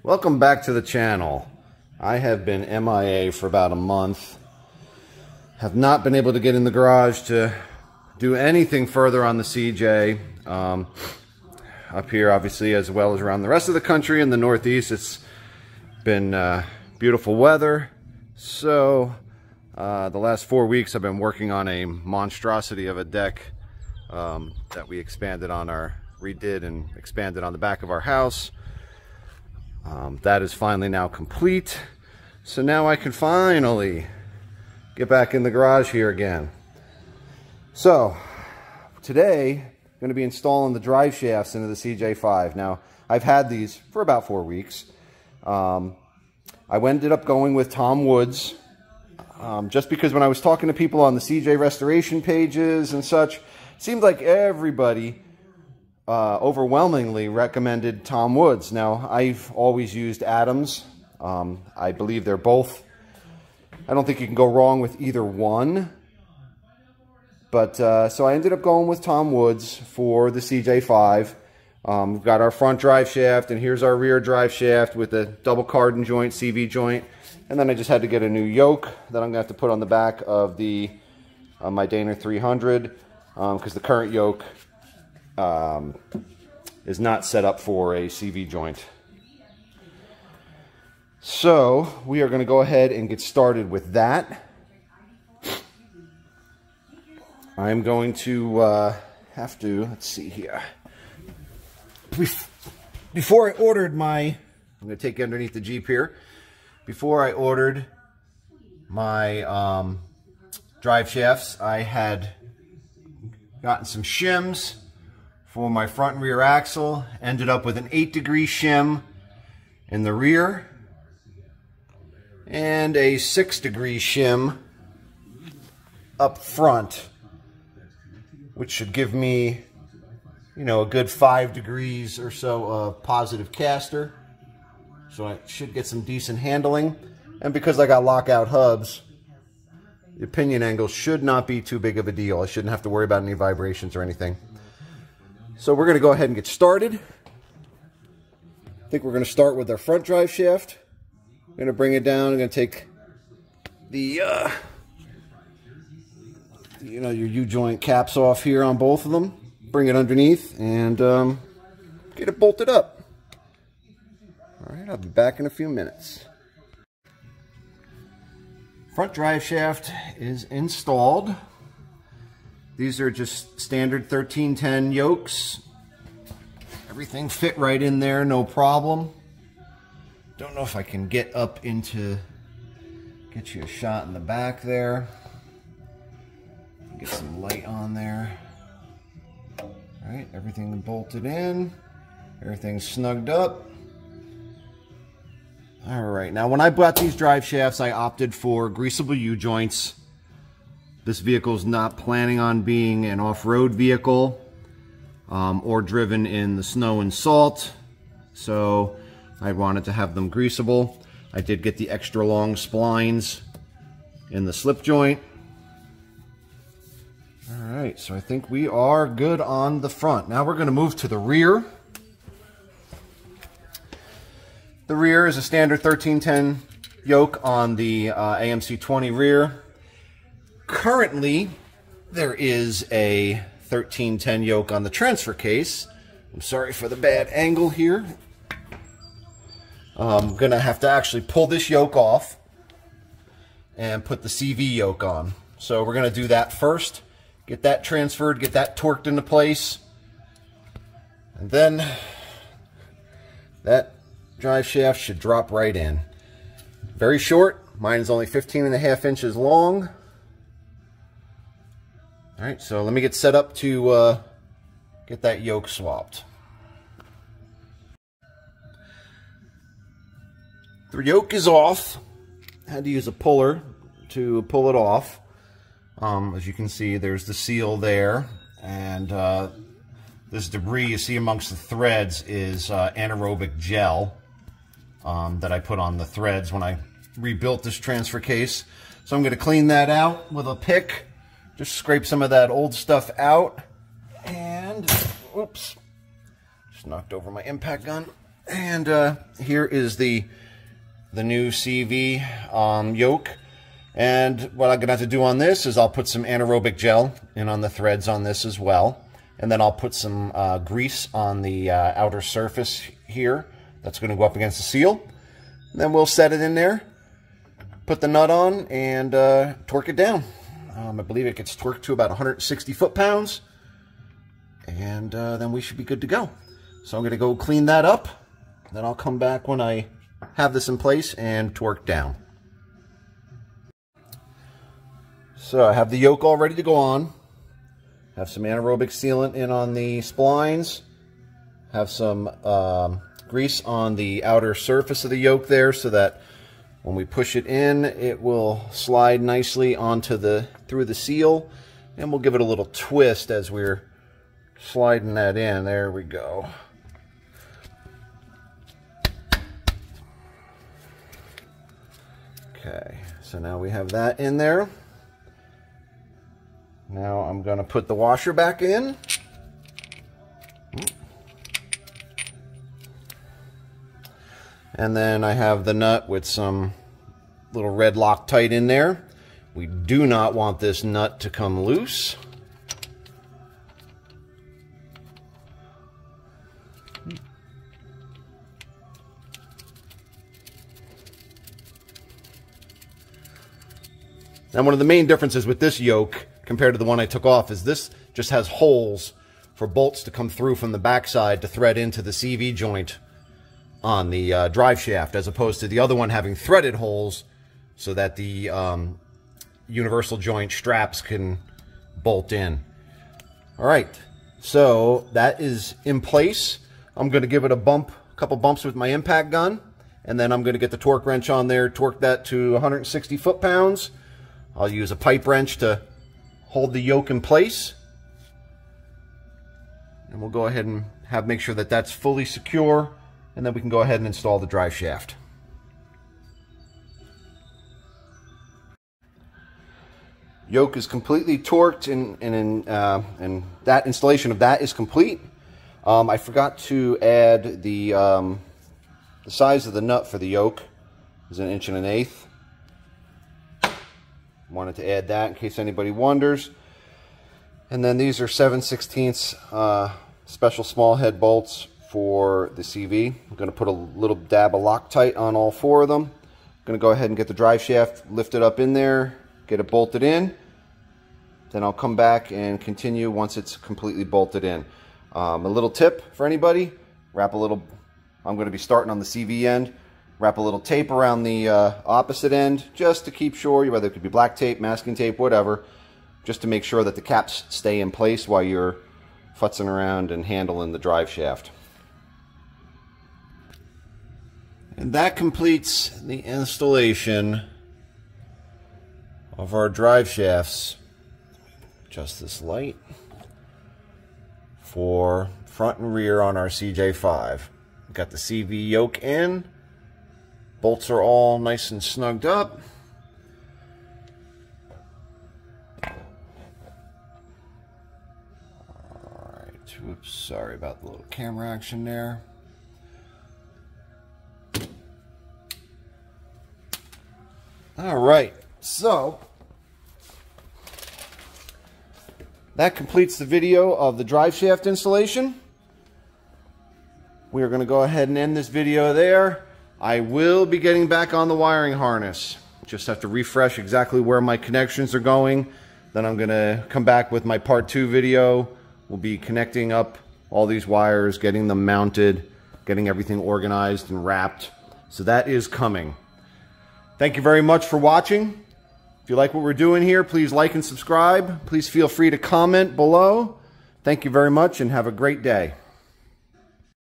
Welcome back to the channel. I have been MIA for about a month. Have not been able to get in the garage to do anything further on the CJ. Up here, obviously, as well as around the rest of the country in the Northeast, it's been beautiful weather. So the last 4 weeks I've been working on a monstrosity of a deck that we redid and expanded on the back of our house. That is finally now complete. So now I can finally get back in the garage here again. So today I'm going to be installing the drive shafts into the CJ5. Now I've had these for about 4 weeks. I ended up going with Tom Woods just because when I was talking to people on the CJ restoration pages and such, it seemed like everybody overwhelmingly recommended Tom Woods. Now, I've always used Adams. I believe they're both, I don't think you can go wrong with either one. But, so I ended up going with Tom Woods for the CJ5. We've got our front drive shaft, and here's our rear drive shaft with a double cardan joint, CV joint. And then I just had to get a new yoke that I'm going to have to put on the back of the my Dana 300, because the current yoke is not set up for a CV joint. So we are going to go ahead and get started with that. I'm going to let's see here. Before I ordered I'm going to take you underneath the Jeep here. Before I ordered my drive shafts, I had gotten some shims for my front and rear axle. Ended up with an 8-degree shim in the rear and a 6-degree shim up front, which should give me, you know, a good 5 degrees or so of positive caster. So I should get some decent handling. And because I got lockout hubs, the pinion angle should not be too big of a deal. I shouldn't have to worry about any vibrations or anything. So we're going to go ahead and get started. I think we're going to start with our front drive shaft. I'm going to bring it down. I'm going to take the your U-joint caps off here on both of them. Bring it underneath and get it bolted up. All right, I'll be back in a few minutes. Front drive shaft is installed. These are just standard 1310 yokes. Everything fit right in there, no problem. Don't know if I can get you a shot in the back there. Get some light on there. All right, everything bolted in. Everything's snugged up. All right, now when I bought these drive shafts, I opted for greasable U-joints. This vehicle is not planning on being an off-road vehicle or driven in the snow and salt, so I wanted to have them greasable. I did get the extra long splines in the slip joint. All right, so I think we are good on the front. Now we're going to move to the rear. The rear is a standard 1310 yoke on the AMC 20 rear. Currently, there is a 1310 yoke on the transfer case. I'm sorry for the bad angle here. I'm going to have to actually pull this yoke off and put the CV yoke on. So we're going to do that first. Get that transferred, get that torqued into place. And then that drive shaft should drop right in. Very short. Mine is only 15.5 inches long. All right, so let me get set up to get that yoke swapped. The yoke is off. I had to use a puller to pull it off. As you can see, there's the seal there, and this debris you see amongst the threads is anaerobic gel that I put on the threads when I rebuilt this transfer case. So I'm going to clean that out with a pick. Just scrape some of that old stuff out. And, oops, just knocked over my impact gun. And here is the new CV yoke. And what I'm going to have to do on this is I'll put some anaerobic gel in on the threads on this as well. And then I'll put some grease on the outer surface here. That's going to go up against the seal. And then we'll set it in there, put the nut on, and torque it down. I believe it gets torqued to about 160 foot-pounds. And then we should be good to go. So I'm going to go clean that up. Then I'll come back when I have this in place and torque down. So I have the yoke all ready to go on. Have some anaerobic sealant in on the splines. Have some grease on the outer surface of the yoke there so that when we push it in, it will slide nicely onto through the seal. And we'll give it a little twist as we're sliding that in. There we go. Okay, so now we have that in there. Now I'm going to put the washer back in. And then I have the nut with some little red Loctite in there. We do not want this nut to come loose. And one of the main differences with this yoke compared to the one I took off is this just has holes for bolts to come through from the backside to thread into the CV joint on the drive shaft, as opposed to the other one having threaded holes so that the universal joint straps can bolt in. All right, so that is in place. I'm going to give it a couple bumps with my impact gun, and then I'm going to get the torque wrench on there, torque that to 160 foot-pounds. I'll use a pipe wrench to hold the yoke in place. And we'll go ahead and make sure that that's fully secure, and then we can go ahead and install the drive shaft. Yoke is completely torqued, and that installation of that is complete. I forgot to add the size of the nut for the yoke is 1 1/8 inches. Wanted to add that in case anybody wonders. And then these are 7/16 special small head bolts for the CV. I'm going to put a little dab of Loctite on all 4 of them. I'm going to go ahead and get the drive shaft lifted up in there, get it bolted in. Then I'll come back and continue once it's completely bolted in. A little tip for anybody, I'm going to be starting on the CV end. Wrap a little tape around the opposite end just to keep sure, whether it could be black tape, masking tape, whatever, just to make sure that the caps stay in place while you're futzing around and handling the drive shaft. And that completes the installation of our drive shafts. Adjust this light for front and rear on our CJ5. We've got the CV yoke in. Bolts are all nice and snugged up. Alright, whoops, sorry about the little camera action there. Alright, so that completes the video of the drive shaft installation. We are going to go ahead and end this video there. I will be getting back on the wiring harness. Just have to refresh exactly where my connections are going. Then I'm going to come back with my part 2 video. We'll be connecting up all these wires, getting them mounted, getting everything organized and wrapped. So that is coming. Thank you very much for watching. If you like what we're doing here, please like and subscribe. Please feel free to comment below. Thank you very much and have a great day.